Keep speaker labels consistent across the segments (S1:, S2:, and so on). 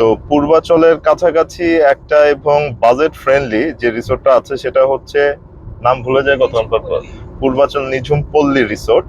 S1: তো পূর্বাচলের কাছাকাছি একটা এবং বাজেট ফ্রেন্ডলি যে রিসোর্টটা আছে সেটা হচ্ছে, নাম ভুলে যায় কত, পূর্বাচল নিঝুম পল্লী রিসোর্ট।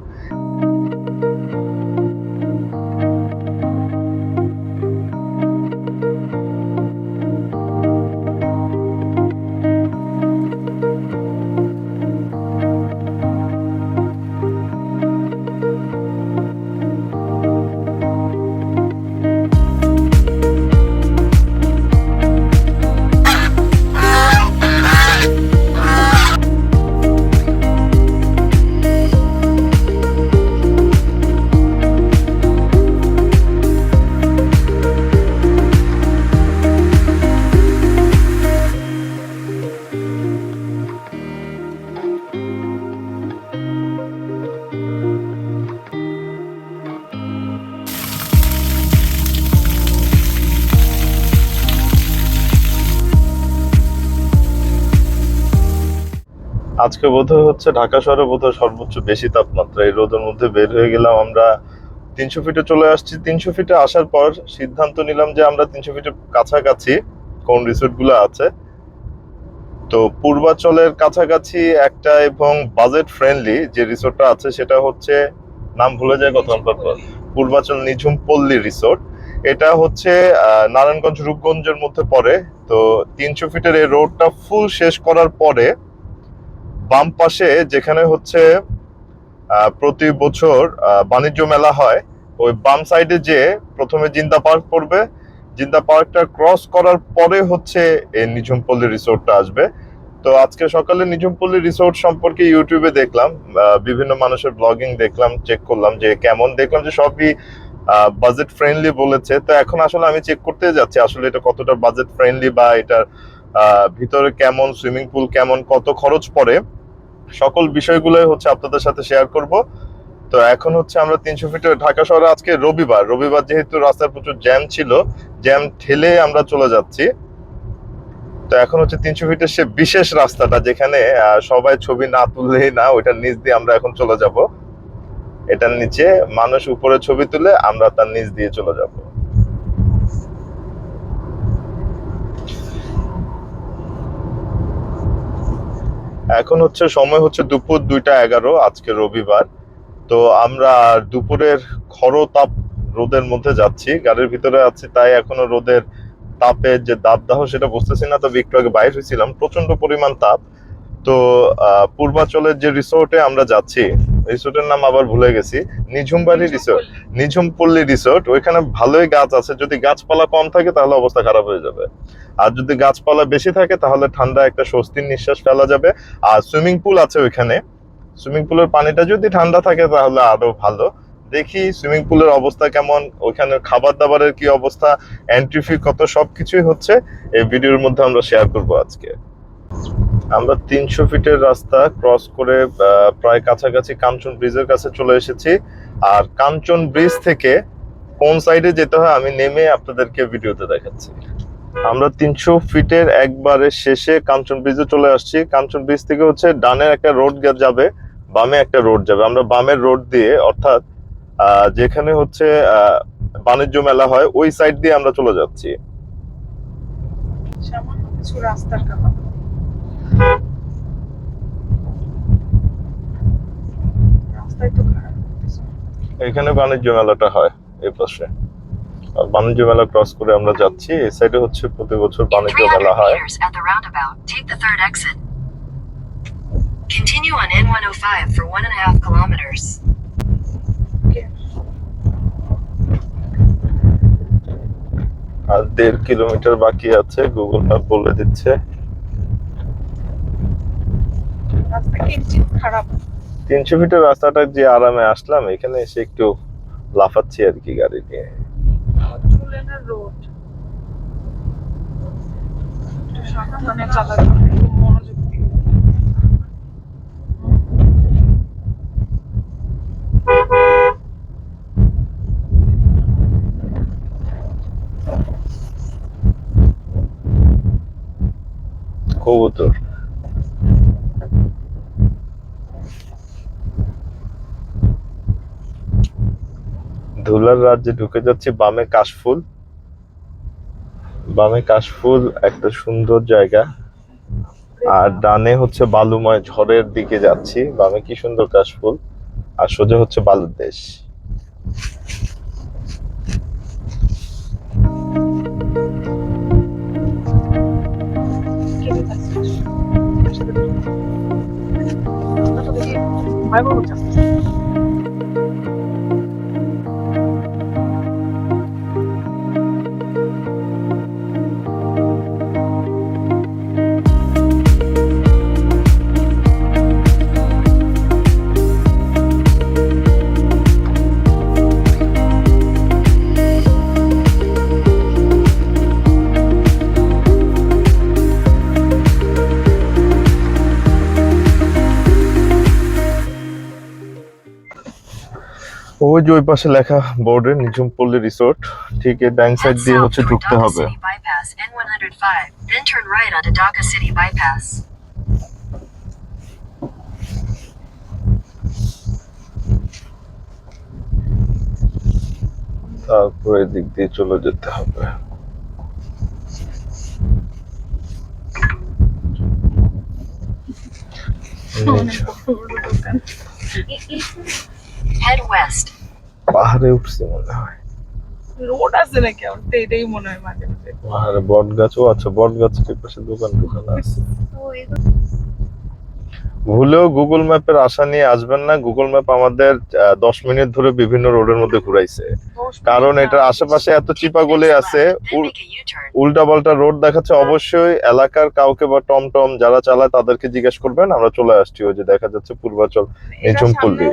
S1: আজকে বোধহয় হচ্ছে ঢাকা শহরে বোধহয় সর্বোচ্চ বেশি তাপমাত্রা। এই রোদের মধ্যে বের হয়ে গেলাম আমরা, 300 ফিটে চলে আসছি। 300 ফিটে আসার পর সিদ্ধান্ত নিলাম যে আমরা 300 ফিটের কাছাকাছি কোন রিসোর্ট গুলো আছে। তো পূর্বাচলের কাছাকাছি একটা এবং বাজেট ফ্রেন্ডলি যে রিসোর্টটা আছে সেটা হচ্ছে, নাম ভুলে যায় কত, পূর্বাচল নিঝুম পল্লী রিসোর্ট। এটা হচ্ছে নারায়ণগঞ্জ রূপগঞ্জের মধ্যে পড়ে। তো 300 ফিটের এই রোডটা ফুল শেষ করার পরে বাম পাশে যেখানে হচ্ছে প্রতি বছর বাণিজ্য মেলা হয়, ওই বাম সাইডে যে প্রথমে জিন্দা পার্ক পড়বে, জিন্দা পার্কটা ক্রস করার পরে হচ্ছে এই নিঝুমপল্লী রিসোর্টটা আসবে। তো আজকে সকালে নিঝুমপল্লী রিসোর্ট সম্পর্কে ইউটিউবে দেখলাম, বিভিন্ন মানুষের ব্লগিং দেখলাম, চেক করলাম যে কেমন, দেখলাম যে সবই বাজেট ফ্রেন্ডলি বলেছে। তো এখন আসলে আমি চেক করতে যাচ্ছি আসলে এটা কতটা বাজেট ফ্রেন্ডলি, বা এটার ভিতরে কেমন, সুইমিং পুল কেমন, কত খরচ পড়ে, সকল বিষয়গুলোই হচ্ছে আপনাদের সাথে শেয়ার করব। তো এখন হচ্ছে আমরা 300 ফিটে, ঢাকা শহরে আজকে রবিবার, যেহেতু রাস্তায় প্রচুর জ্যাম ছিল, জ্যাম ঠেলে আমরা চলে যাচ্ছি। তো এখন হচ্ছে 300 ফিটের সে বিশেষ রাস্তাটা যেখানে সবাই ছবি না তুললেই না, ওইটার নিচ দিয়ে আমরা এখন চলে যাব। এটার নিচে মানুষ উপরে ছবি তুলে, আমরা তার নিচ দিয়ে চলে যাব। এখন হচ্ছে সময় হচ্ছে দুপুর 2টা 11, আজকে রবিবার। তো আমরা দুপুরের খরতাপ রোদের মধ্যে যাচ্ছি, গাড়ির ভিতরে আছি, তাই এখনো রোদের তাপের যে দাবদাহ সেটা বুঝতেছি না। তবে একটু আগে বাইরে হয়েছিলাম, প্রচন্ড পরিমাণ তাপ। তো পূর্বাচলের যে রিসোর্টে আমরা যাচ্ছি, রিসোর্টের নাম আবার ভুলে গেছি, নিঝুমবাড়ি রিসোর্ট, নিঝুমপল্লী রিসোর্ট। ওইখানে ভালোই গাছ আছে, যদি গাছপালা কম থাকে তাহলে অবস্থা খারাপ হয়ে যাবে, আর যদি গাছপালা বেশি থাকে তাহলে ঠান্ডা একটা স্বস্তির নিঃশ্বাস ফেলা যাবে। আর সুইমিং পুল আছে ওইখানে, সুইমিং পুলের পানিটা যদি ঠান্ডা থাকে তাহলে আরো ভালো। দেখি সুইমিং পুলের অবস্থা কেমন, ওইখানে খাবার দাবারের কি অবস্থা, এন্ট্রি ফি কত, সবকিছুই হচ্ছে এই ভিডিওর মধ্যে আমরা শেয়ার করব আজকে। আমরা 300 ফিটের রাস্তা ক্রস করে প্রায় কাছাকাছি কাঞ্চন ব্রিজের কাছে চলে এসেছি। আর কাঞ্চন ব্রিজ থেকে কোন সাইডে যেতে হয় আমি নেমে আপনাদেরকে ভিডিওতে দেখাচ্ছি। আমরা 300 ফিটের একবারে শেষে কাঞ্চন ব্রিজে চলে আসছি। কাঞ্চন ব্রিজ থেকে হচ্ছে ডানে একটা রোড যাবে, বামে একটা রোড যাবে। আমরা বামের রোড দিয়ে, অর্থাৎ যেখানে হচ্ছে বাণিজ্য মেলা হয় ওই সাইড দিয়ে আমরা চলে যাচ্ছি।
S2: সামান্য কিছু রাস্তার কারণে রাস্তায় তো খারাপ।
S1: এখানে বাণিজ্য মেলাটা হয় এই পাশে, আর বাণিজ্য মেলা ক্রস করে আমরা যাচ্ছি। এই সাইডে হচ্ছে প্রতি বছর বাণিজ্য মেলা হয়।
S3: Continue on N105 for 1.5 kilometers.
S1: আর 1.5 কিলোমিটার বাকি আছে, গুগল ম্যাপ বলে দিচ্ছে।
S2: রাস্তা কিঞ্চিত খারাপ।
S1: 300 ফিটের রাস্তাটা যে আরামে আসলাম, এখানে এসে একটু লাফাচ্ছি আর কি গাড়ি নিয়ে।
S2: চুলেনের রোড, একটু সাবধানে চালাতে হবে, খুব মনোযোগ দিয়ে।
S1: কবুতর, ধুলার রাজ্যে ঢুকে যাচ্ছি। বামে কাশফুল, বামে কাশফুল, একটা সুন্দর জায়গা, আর ডানে হচ্ছে বালুময় ঝড়ের দিকে যাচ্ছি। বামে কি সুন্দর কাশফুল, আর সোজা হচ্ছে বালুর দেশ।
S2: কেটে যাচ্ছিস রাস্তাটা দেখি ভয়াবহ হচ্ছে আস্তে আস্তে।
S1: ওই যে ওই পাশে লেখা বোর্ডে নিঝুমপল্লী রিসোর্ট, ঠিক এই ব্যাংক সাইড
S3: Head
S1: দিয়ে
S3: south
S1: হচ্ছে
S3: toward
S1: ঢুকতে
S3: Dhaka
S1: হবে।
S3: City Bypass N105, then turn right onto Dhaka City Bypass.
S1: তারপরে দিক দিয়ে চলে যেতে হবে।
S2: অনেক বড় বড় দোকান।
S3: Head west.
S1: পাহাড়ে উঠছি মনে হয়।
S2: রোড আছে নাকি আমার তো এটাই মনে হয় মাঝে মাঝে।
S1: পাহাড়ে বট গাছও আছে, বট গাছের পাশে দোকান টোকান আছে। ভুলেও গুগল ম্যাপের আশা নিয়ে আসবেন না। গুগল ম্যাপ আমাদের 10 মিনিট ধরে বিভিন্ন রোডের মধ্যে ঘুরাইছে, কারণ এটার আশেপাশে এত চিপা গলি আছে,
S3: Then make a U-turn.
S1: উল্টা পাল্টা রোড দেখাচ্ছে। অবশ্যই এলাকার কাউকে বা টমটম যারা চালায় তাদেরকে জিজ্ঞেস করবেন। আমরা চলে আসছি, ওই যে দেখা যাচ্ছে পূর্বাচল নিঝুমপল্লী।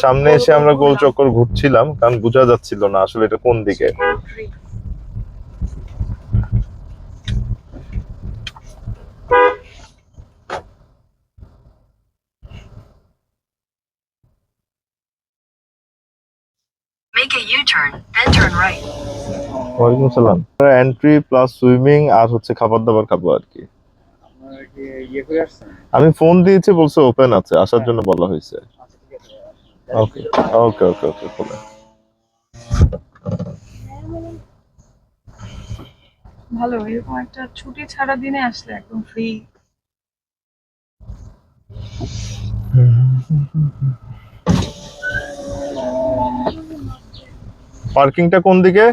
S1: সামনে এসে আমরা গোল চক্কর ঘুরছিলাম, কারণ বোঝা যাচ্ছিল না আসলে এটা কোন দিকে।
S3: Make a U-turn, then turn right.
S1: ওয়ালাইকুম সালাম। এন্ট্রি প্লাস সুইমিং আর হচ্ছে খাবার দাবার খাবো আর কি। আমি ফোন দিয়েছি, বলছে ওপেন আছে, আসার জন্য বলা হয়েছে। ওকে ওকে ওকে ওকে খোলা।
S2: ভালো, এরকম একটা ছুটি ছাড়া দিনে আসলে একদম ফ্রি।
S1: পার্কিংটা কোন দিকে?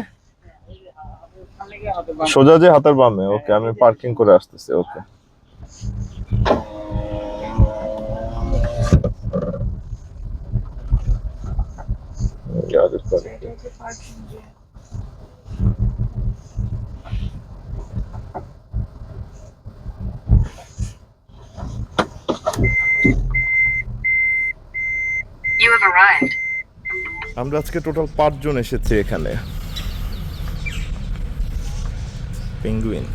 S1: সোজা যে হাতের বামে। ওকে, আমি পার্কিং করে আসতেছি। ওকে।
S3: You have arrived.
S1: আমরা আজকে টোটাল 5 জন এসেছি এখানে। পেঙ্গুইন।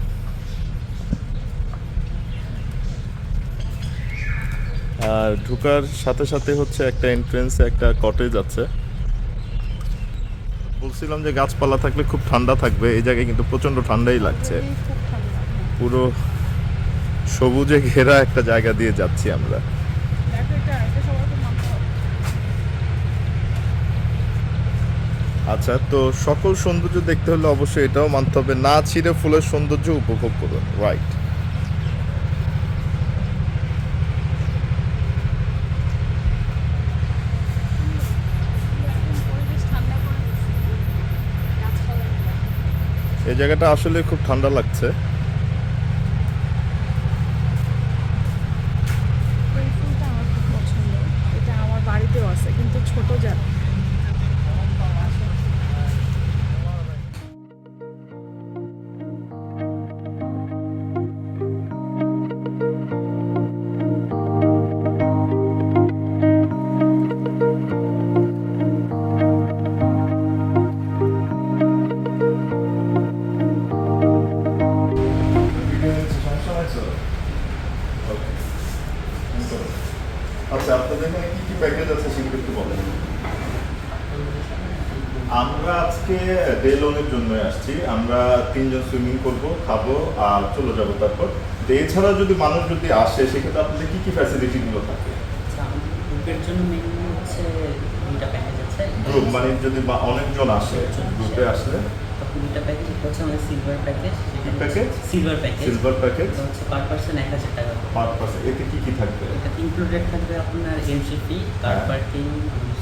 S1: আর ঢোকার সাথে সাথে হচ্ছে একটা এন্ট্রেন্সে একটা কটেজ আছে। বলছিলাম যে গাছপালা থাকলে খুব ঠান্ডা থাকবে, এই জায়গায় কিন্তু প্রচন্ড ঠান্ডাই লাগছে। পুরো সবুজে ঘেরা একটা জায়গা দিয়ে যাচ্ছি আমরা। আচ্ছা, তো সকল সৌন্দর্য দেখতে হলে অবশ্যই এটাও মানতে হবে, না ছিঁড়ে ফুলের সৌন্দর্য উপভোগ করুন। রাইট। এই জায়গাটা আসলে খুব ঠান্ডা লাগছে।
S2: এই ফুলটা আমার খুব পছন্দ, এটা আমার বাড়িতেও আছে কিন্তু ছোট জাত।
S1: আচ্ছা, আপনাদের এখানে কি কি প্যাকেজ আছে সেগুলো একটু বলেন। আমরা আজকে ডে লনের জন্য আসছি। আমরা 3 জন সুইমিং করব, খাবো আর চলে যাবো। তারপর এছাড়া যদি মানুষ যদি আসে সেক্ষেত্রে আপনাদের কি কি ফ্যাসিলিটি গুলো থাকে?
S4: গ্রুপের জন্য মিনিমাম হচ্ছে 2টা প্যাকেজ আছে।
S1: গ্রুপ মানে যদি অনেকজন আসে, গ্রুপে আসলে
S4: তো 2টা যেটা প্যাকেজ এটা হচ্ছে আমাদের silver package.
S1: Package?
S4: Silver package.
S1: Silver package
S4: এটা হচ্ছে পার পার্সন 1000 টাকা করে।
S1: Per person. এতে কি কি থাকবে?
S4: এটাতে ইনক্লুডেড থাকবে আপনার এন্ট্রি ফি, কার
S1: হ্যাঁ।
S4: পার্কিং,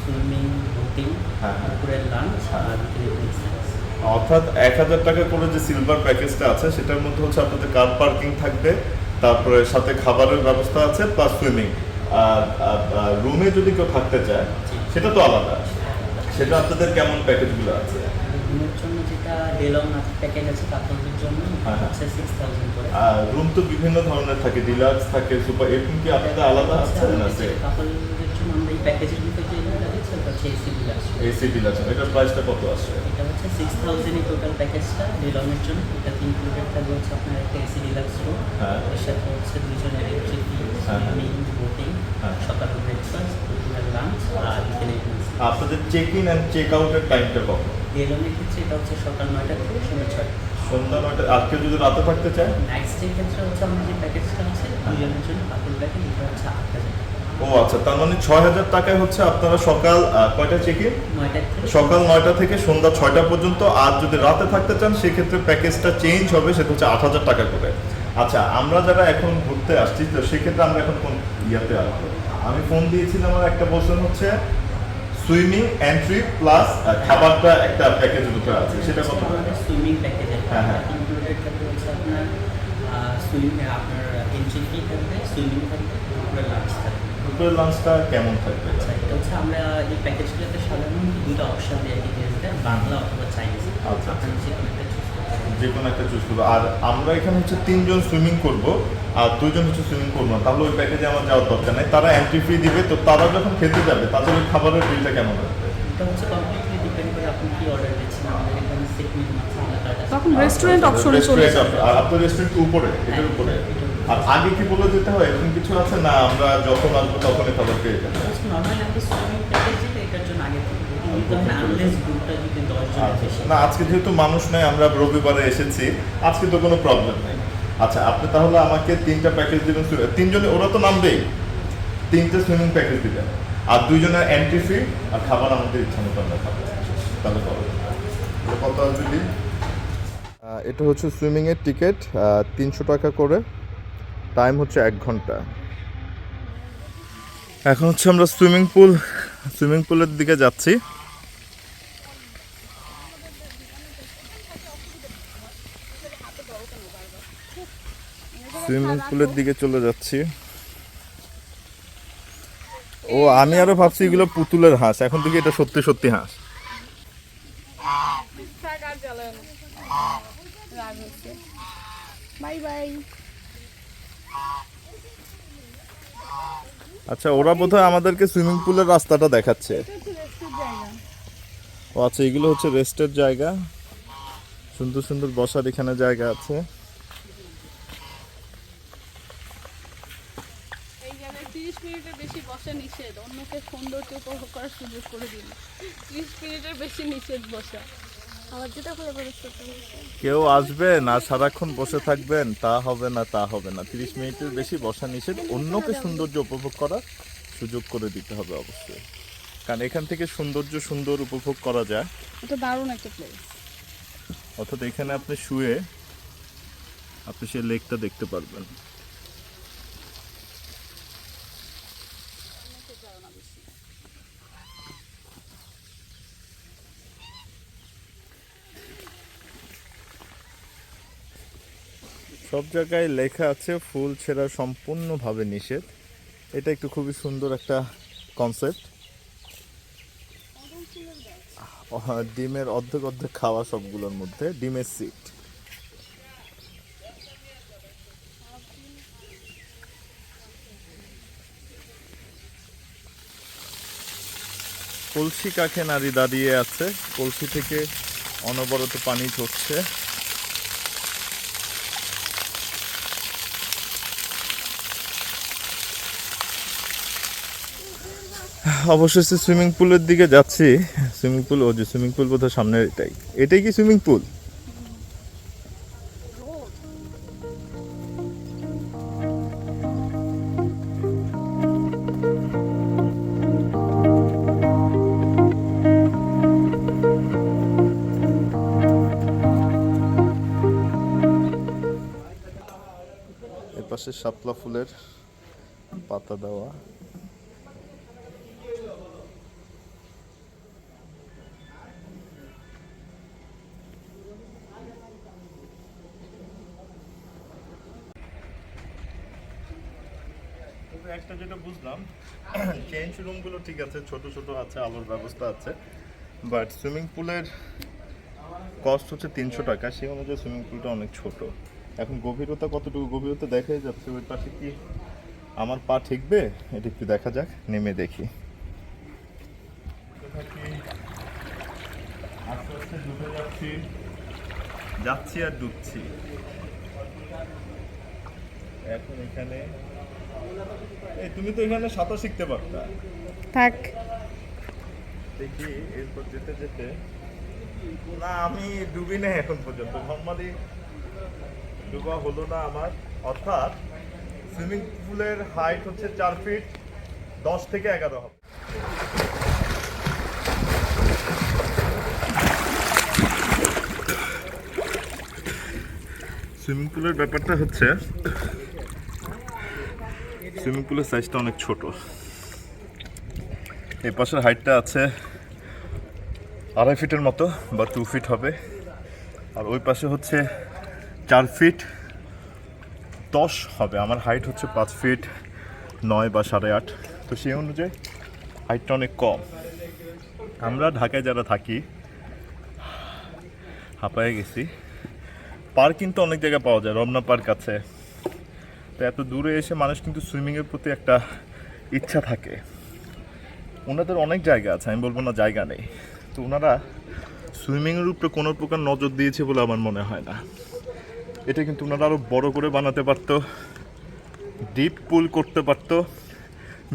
S4: সুইমিং, বোটিং,
S1: হ্যাঁ।
S4: দুপুরের লাঞ্চ
S1: হ্যাঁ।
S4: আর বিকেলের স্ন্যাক্স।
S1: অর্থাৎ 1000 টাকা করে যে সিলভার প্যাকেজটা আছে সেটার মধ্যে হচ্ছে আপনাদের কার পার্কিং থাকবে, তারপরে সাথে খাবারের ব্যবস্থা আছে প্লাস সুইমিং। আর রুমে যদি কেউ থাকতে চায় সেটা তো আলাদা। সেটা আপনাদের কেমন প্যাকেজগুলো আছে?
S4: রুমের জন্য যেটা ডেলং প্যাকেজ আছে কাপলদের জন্য
S1: হ্যাঁ।
S4: হচ্ছে 6000 করে।
S1: আর রুম তো বিভিন্ন ধরনের থাকে, ডিলাক্স থাকে, সুপার, এরকম কি আপনাদের আলাদা আছে না?
S4: কাপলদের জন্য আমরা এই প্যাকেজের ভিতরে যে যেটা দিচ্ছি ওটা হচ্ছে এসি ডিলাক্স।
S1: এসি ডিলাক্স, এটার প্রাইসটা কত আসছে?
S4: এটা হচ্ছে 6000 টোটাল প্যাকেজটা ডেলংয়ের জন্য। এটাতে ইনক্লুডেড থাকবে হচ্ছে আপনার একটা এসি ডিলাক্স রুম,
S1: হ্যাঁ।
S4: এর সাথে হচ্ছে দুজনের এন্ট্রি ফি,
S1: হ্যাঁ।
S4: সুইমিং, বোটিং,
S1: হ্যাঁ।
S4: সকালের ব্রেকফাস্ট, দুপুরের লাঞ্চ আর বিকেলের স্ন্যাক্স।
S1: আপনাদের চেক ইন অ্যান্ড চেক আউটের টাইমটা কত?
S4: ডেলংয়ের ক্ষেত্রে এটা হচ্ছে সকাল 9টা থেকে সন্ধ্যা 6টা।
S1: সন্ধ্যা 9টা। আর কেউ যদি রাতে থাকতে চায়?
S4: নাইট স্টে ক্ষেত্রে হচ্ছে আমাদের যে প্যাকেজটা আছে দুজনের জন্য কাপল প্যাকেজ, এটা হচ্ছে 8000 টাকা।
S1: ও আচ্ছা, তার মানে 6000 টাকায় হচ্ছে আপনারা সকাল কয়টা চেক ইন?
S4: 9টা থেকে
S1: সকাল 9টা থেকে সন্ধ্যা 6টা পর্যন্ত। আর যদি রাতে থাকতে চান সেক্ষেত্রে প্যাকেজটা চেঞ্জ হবে, সেটা হচ্ছে 8000 টাকা করে। আচ্ছা, আমরা যারা এখন ঘুরতে আসছি তো সেক্ষেত্রে আমরা এখন কোন ইয়াতে আসবো? আমি ফোন দিয়েছিলাম, আমার একটা বলছেন হচ্ছে সুইমিং এন্ট্রি প্লাস খাবারটা একটা প্যাকেজের ভিতরে আছে, সেটা কত?
S4: আমাদের সুইমিং প্যাকেজের
S1: হ্যাঁ, হ্যাঁ।
S4: ইনক্লুডেড থাকবে হচ্ছে আপনার সুইমিং, আপনার এন্ট্রি ফি থাকবে, সুইমিং থাকবে, দুপুরের লাঞ্চ থাকবে।
S1: দুপুরের লাঞ্চটা কেমন থাকবে?
S4: আচ্ছা, এটা হচ্ছে আমরা এই প্যাকেজগুলোতে সাধারণত দুটো অপশন দিয়ে গেস্টদের, বাংলা অথবা চাইনিজ।
S1: আচ্ছা।
S4: আপনার যে কোনো একটা চুজ করতে পারেন।
S1: যে কোনো একটা চুজ করবো। আর আমরা এখানে হচ্ছে 3জন সুইমিং করব আর 2জন হচ্ছে সুইমিং করবো না, তাহলে ওই প্যাকেজে আমার যাওয়ার দরকার নেই। তারা এন্ট্রি ফি দিবে, তো তারা যখন খেতে যাবে তাদের ওই খাবারের বিলটা কেমন আসবে?
S4: এটা হচ্ছে কমপ্লিটলি ডিপেন্ড করে আপনি কি অর্ডার দিচ্ছেন। আমাদের এখানে সেট মেনু আছে, আলাদা কার্ড আছে।
S2: তখন রেস্টুরেন্ট অপশনে চলে
S1: রেস্টুরেন্ট
S2: যাবে।
S1: আর আপনার রেস্টুরেন্ট উপরে, এটার উপরে। আর আগে কি বলে যেতে হয় এরকম কিছু আছে না? আমরা যখন আসবো তখনই তাদের পেয়ে যাবো?
S4: নর্মালি আমাদের সুইমিং প্যাকেজ যেটা এটার জন্য আগে থেকে বুকিং দিতে হয় না, আনলেস গ্রুপটা যদি 10 জনের বেশি।
S1: না, আজকে যেহেতু মানুষ নাই, আমরা রবিবারে এসেছি, আজকে তো কোনো প্রবলেম নেই। আচ্ছা, আপনি তাহলে আমাকে 3টা প্যাকেজ দিবেন। 3জনে ওরা তো নামবেই, 3টে সুইমিং প্যাকেজ দিবেন। আর 2জনের এন্ট্রি ফি আর খাবার আমাদের ইচ্ছা মতো আমরা খাবো। তাহলে কত আসবে বিল? এটা হচ্ছে সুইমিংয়ের টিকিট, 300 টাকা করে। টাইম হচ্ছে 1 ঘন্টা। এখন হচ্ছে আমরা সুইমিং পুলের দিকে যাচ্ছি। সুইমিং পুলের দিকে চলে যাচ্ছি। ও, আমি আরো ভাবছি এগুলো পুতুলের হাঁস, এখন থেকে এটা সত্যি সত্যি হাঁস।
S2: Bye bye.
S1: আচ্ছা, ওরা বোধহয় আমাদেরকে সুইমিং পুলের রাস্তাটা দেখাচ্ছে। ও আচ্ছা, এগুলো হচ্ছে রেস্টের জায়গা, সুন্দর সুন্দর বসার এখানে জায়গা আছে।
S2: এই জায়গায় 30 মিনিটের বেশি বসা নিষেধ, অন্যকে সৌন্দর্য উপভোগ করার সুযোগ করে দিন। 30 মিনিটের বেশি নিষেধ বসা। আবার যেটা করে
S1: কেউ আসবেন আর সারাক্ষণ বসে থাকবেন, তা হবে না, তা হবে না। 30 মিনিটের বেশি বসা নিষেধ, অন্যকে সৌন্দর্য উপভোগ করার সুযোগ করে দিতে হবে অবশ্যই, কারণ এখান থেকে সুন্দর উপভোগ করা যায়।
S2: এটা দারুণ একটা প্লেস।
S1: অর্থাৎ এখানে আপনি শুয়ে আপনি সেই লেকটা দেখতে পারবেন। সব জায়গায় লেখা আছে ফুল ছেঁড়া সম্পূর্ণভাবে নিষেধ। এটা একটু খুবই সুন্দর একটা কনসেপ্ট। ডিমের অর্ধেক খাওয়া সবগুলোর মধ্যে, ডিমের সিট। কলসি কাঁখে নারী দাঁড়িয়ে আছে, কলসি থেকে অনবরত পানি ঝরছে। অবশেষে সুইমিং পুলের দিকে যাচ্ছি। সুইমিং পুল বোধহয় সামনে। এটাই কি সুইমিং পুল? পাশে শাপলা ফুলের পাতা দেওয়া। একটা যেটা বুঝলাম, চেঞ্জ রুমগুলো ঠিক আছে, ছোট ছোট আছে, আলোর ব্যবস্থা আছে, বাট সুইমিং পুলের কস্ট হচ্ছে 300 টাকা। সেই অনুযায়ী সুইমিং পুলটা অনেক ছোট। এখন গভীরতা কতটুকু, গভীরতা দেখাই যাচ্ছে। ওই পাশে কি আমার পা ঠিকবে, এটা একটু দেখা যাক, নেমে দেখি। আস্তে আস্তে ডুবে যাচ্ছি, যাচ্ছি আর ডুবছি। এখন এখানে এই তুমি তো এখানে সাঁতার শিখতে পারতা।
S2: থাক।
S1: দেখি এরপর যেতে যেতে, না আমি ডুবি না এখন পর্যন্ত, নর্মালি ডুবা হলো না আমার। অর্থাৎ সুইমিং পুলের হাইট হচ্ছে 4 ফিট 10 থেকে 11 হবে। সুইমিং পুলের ব্যাপারটা হচ্ছে, সুইমিং পুলের সাইজটা অনেক ছোট। এই পাশের হাইটটা আছে 2.5 ফিটের মতো বা 2 ফিট হবে, আর ওই পাশে হচ্ছে 4 ফিট 10 হবে। আমার হাইট হচ্ছে 5 ফিট 9 বা 8.5। তো সেই অনুযায়ী হাইটটা অনেক কম। আমরা ঢাকায় যারা থাকি হাঁপায়ে গেছি। পার্ক কিন্তু অনেক জায়গায় পাওয়া যায়, রমনা পার্ক আছে। তো এত দূরে এসে মানুষ কিন্তু সুইমিংয়ের প্রতি একটা ইচ্ছা থাকে। ওনাদের অনেক জায়গা আছে, আমি বলবো না জায়গা নেই। তো ওনারা সুইমিংয়ের উপরে কোনো প্রকার নজর দিয়েছে বলে আমার মনে হয় না। এটা কিন্তু ওনারা আরও বড় করে বানাতে পারতো, ডিপ পুল করতে পারতো,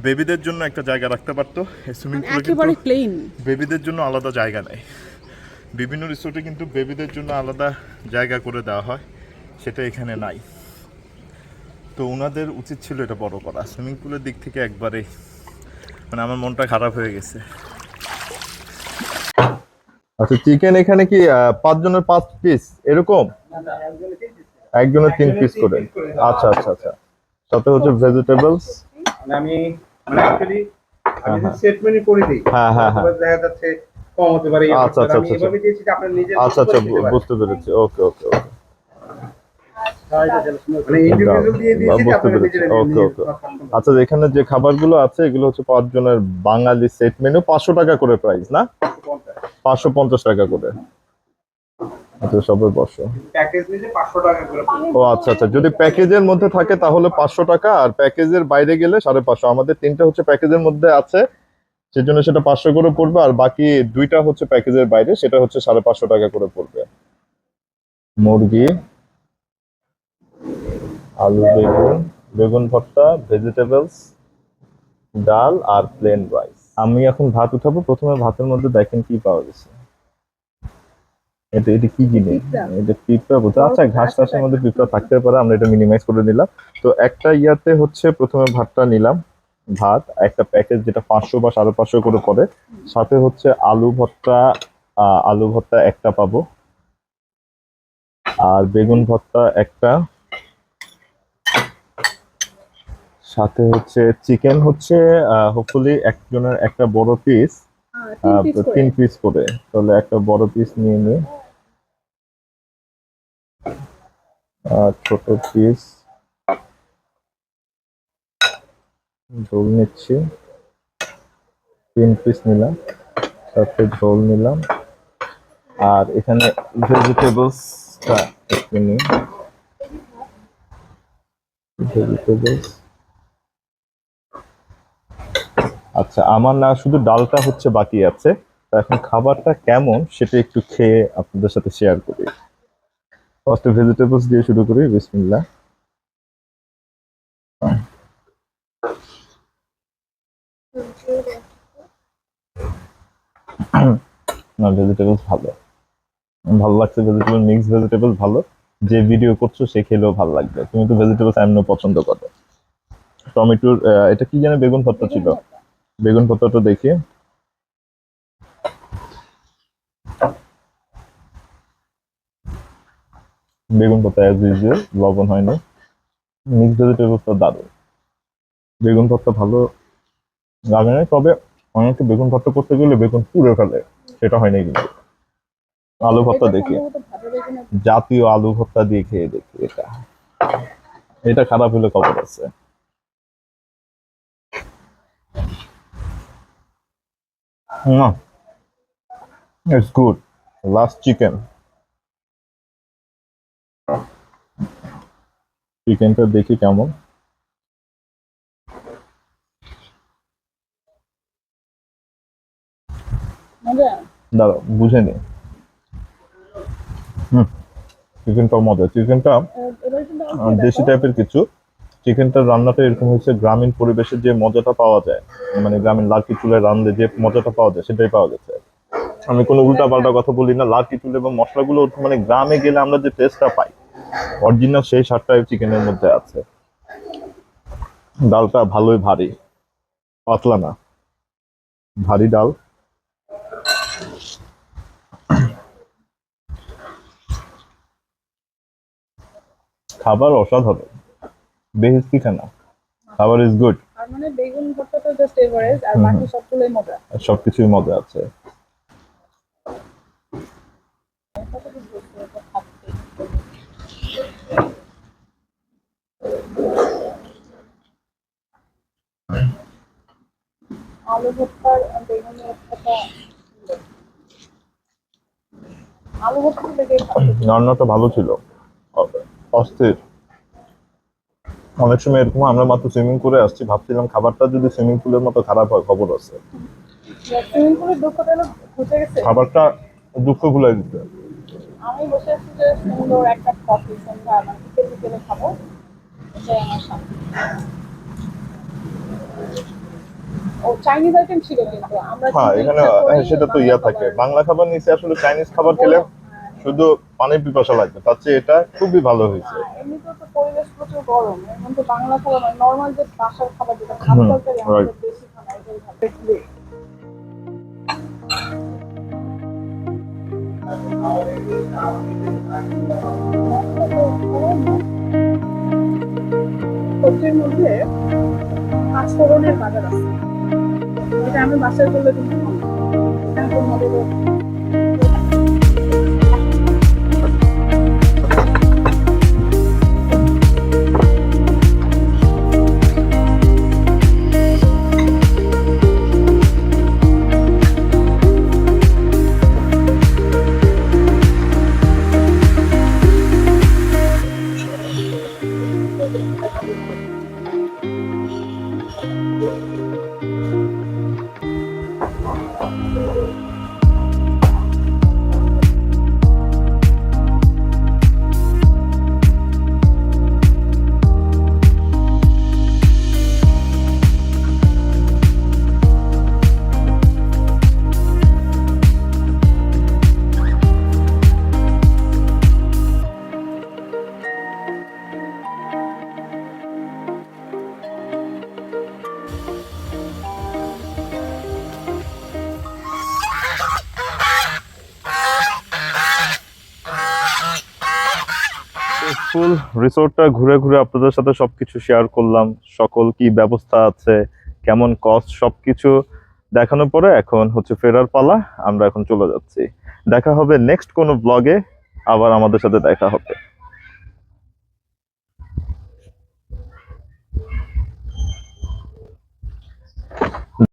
S1: বেবিদের জন্য একটা জায়গা রাখতে পারতো। এই সুইমিং পুলে
S2: একেবারে
S1: কিন্তু
S2: প্লেন।
S1: বেবিদের জন্য আলাদা জায়গা নেই। বিভিন্ন রিসোর্টে কিন্তু বেবিদের জন্য আলাদা জায়গা করে দেওয়া হয়, সেটা এখানে নাই। তো ওনাদের উচিত ছিল এটা বড় করা। সুইমিং পুলের দিক থেকে একবারেই মানে আমার মনটা খারাপ হয়ে গেছে। আচ্ছা, চিকেন এখানে কি 5 জনের 5 পিস এরকম? একজনের 3 পিস করে। আচ্ছা আচ্ছা আচ্ছা। সাথে হচ্ছে ভেজিটেবলস।
S5: আমি মানে অ্যাকচুয়ালি আমি যদি সেট মেনু করে দিই,
S1: হ্যাঁ, হ্যাঁ, হ্যাঁ।
S5: তাহলে দেখা যাচ্ছে কম হতে পারে।
S1: আচ্ছা, আচ্ছা,
S5: আমি
S1: আচ্ছা,
S5: এভাবে দিয়েছি যে আপনার নিজের
S1: আচ্ছা আচ্ছা,
S5: মতো করে দিতে পারেন।
S1: বুঝতে পেরেছি। ওকে ওকে ওকে,
S5: মানে ইন্ডিভিজুয়াল দিয়ে দিয়েছি যে
S1: বুঝতে
S5: আপনার
S1: পেরেছি।
S5: নিজের
S1: ওকে ওকে। আচ্ছা, এখানে যে খাবারগুলো আছে এগুলো হচ্ছে 5 জনের বাঙালি সেট মেনু, 500 টাকা করে প্রাইস না? 550 টাকা করে। আচ্ছা, সবাই বসো।
S5: প্যাকেজ নিলে 500 টাকা করে পড়বে।
S1: ও আচ্ছা আচ্ছা, যদি প্যাকেজের মধ্যে থাকে তাহলে 500 টাকা, আর প্যাকেজের বাইরে গেলে 550। আমাদের 3টা হচ্ছে প্যাকেজের মধ্যে আছে, সেজন্য সেটা 500 করে পড়বে, আর বাকি 2টা হচ্ছে প্যাকেজের বাইরে, সেটা হচ্ছে 550 টাকা করে পড়বে। মুরগি, আলু, বেগুন, বেগুন ভর্তা, ভেজিটেবলস, ডাল আর প্লেন রাইস। আমি এখন ভাত উঠাবো। প্রথমে ভাতের মধ্যে দেখেন কি পাওয়া গেছে। এটা এটা কি জিনিস? এটা পিঁপড়া বোধ হয়। আচ্ছা, ঘাস টাসের মধ্যে পিঁপড়া থাকতে পারে, আমরা এটা মিনিমাইজ করে নিলাম। তো একটা ইয়াতে হচ্ছে প্রথমে ভাতটা নিলাম, ভাত একটা প্যাকেজ যেটা 500 বা 550 করে পড়ে। সাথে হচ্ছে আলু ভর্তা, আলু ভর্তা একটা পাবো, আর বেগুন ভর্তা একটা, সাথে হচ্ছে চিকেন হচ্ছে হোপফুলি একজনের একটা বড় পিস, 3 পিস করে। তাহলে একটা বড় পিস নিয়ে নিই, ছোট পিস ঝোল নিচ্ছি, 3 পিস নিলাম, সাথে ঝোল নিলাম। আর এখানে ভেজিটেবলসটা একটু নিই, ভেজিটেবলস। আচ্ছা, আমার না শুধু ডালটা হচ্ছে বাকি আছে। তো এখন খাবারটা কেমন সেটা একটু খেয়ে আপনাদের সাথে শেয়ার করি। ফার্স্টে ভেজিটেবলস দিয়ে শুরু করি, বিসমিল্লাহ। না, ভেজিটেবলস ভালো, ভালো লাগছে। ভেজিটেবল মিক্স ভেজিটেবল ভালো। যে ভিডিও করছো সে খেলেও ভালো লাগবে। তুমি তো ভেজিটেবলস এমনিও পছন্দ করো। টমেটোর এটা কি জানে, বেগুন ভর্তা ছিল। বেগুন ভর্তাটা দেখি। বেগুন ভর্তা অ্যাজ ইউজুয়াল, লবণ হয়নি। মিক্স ভেজিটেবলসটা দারুণ। বেগুন ভর্তা ভালো লাগে না, তবে অনেকে বেগুন ভর্তা করতে গেলে বেগুন পুড়ে ফেলে, সেটা হয় না কিন্তু। আলু ভর্তা
S2: এটা
S1: দেখি,
S2: সম্ভবত ভাজা বেগুনের
S1: জাতীয় আলু ভর্তা দিয়ে খেয়ে দেখি এটা। এটা খারাপ হলে খবর আছে। না, ইটস গুড। লাস্ট চিকেন, চিকেনটা দেখি কেমন।
S2: মজা।
S1: দাঁড়াও বুঝে নি। হুম, চিকেনটা মজা। চিকেনটা
S2: এবার কিন্তু আমাকে
S1: দেশি
S2: দেখো।
S1: টাইপের কিছু। চিকেনটার রান্নাটা এরকম হয়েছে, গ্রামীণ পরিবেশে যে মজাটা পাওয়া যায়, মানে গ্রামীণ লার্কি চুলায় রান্নলে যে মজাটা পাওয়া যায় সেটাই পাওয়া গেছে। আমি কোনো উল্টা পাল্টা কথা বলি না। লার্কি চুলা এবং মশলাগুলো মানে গ্রামে গেলে আমরা যে টেস্টটা পাই, অরিজিনাল সেই স্বাদটাই চিকেনের মধ্যে আছে। ডালটা ভালোই ভারী, পাতলা না, ভারী ডাল। খাবার অসাধারণ, বেহেস্তি খানা। খাবার ইজ গুড,
S2: আর মানে বেগুন ভর্তাটা জাস্ট এভারেজ, আর বাকি সবগুলোই মজা।
S1: সবকিছুই মজা আছে।
S2: আলু ভর্তার আর বেগুনের ভর্তাটা আলু ভর্তা থেকে
S1: রান্নাটা ভালো ছিল, অস্থির। অনেক সময় এরকম আমরা মাত্র সুইমিং করে আসছি, ভাবছিলাম খাবারটা যদি সুইমিং পুলের মতো খারাপ হয় খবর আছে।
S2: সুইমিং পুলের দুঃখটা হলো ঘুচে গেছে।
S1: খাবারটা দুঃখ ভুলাই দিতে।
S2: আমি বসে আছি যে সুন্দর একটা কফি সন্ধ্যা মানে বিকেল বিকেলে খাবো, এটাই আমার শান্তি। ও চাইনিজ আইটেম ছিল কিন্তু আমরা
S1: হ্যাঁ,
S2: কিন্তু
S1: এখানে
S2: ইচ্ছা করেই
S1: সেটা তো
S2: বাংলা
S1: ইয়া থাকে,
S2: খাবার
S1: বাংলা খাবার নিচে আসলে চাইনিজ খাবার খেলে শুধু পানির পিপাসা লাগবে, তার চেয়ে এটা খুবই ভালো হয়েছে।
S2: এমনিতেও তো পরিবেশ প্রচুর গরম, এর মধ্যে বাংলা খাবার মানে নর্মাল যে বাসার খাবার যেটা ভাত তরকারি আমাদের
S1: right.
S2: দেশি খাবার এটাই ভালো। সবজির মধ্যে পাঁচফোড়নের বাজার আছে, এটা আমি বাসায় করলে কিন্তু খাবো না। এখানে তো মডেল
S1: ফুল রিসোর্টটা ঘুরে ঘুরে আপনাদের সাথে সবকিছু শেয়ার করলাম, সকল কি ব্যবস্থা আছে, কেমন কস্ট, সবকিছু দেখানোর পরে এখন হচ্ছে ফেরার পালা। আমরা এখন চলে যাচ্ছি। দেখা হবে নেক্সট কোনো ব্লগে, আবার আমাদের সাথে দেখা হবে।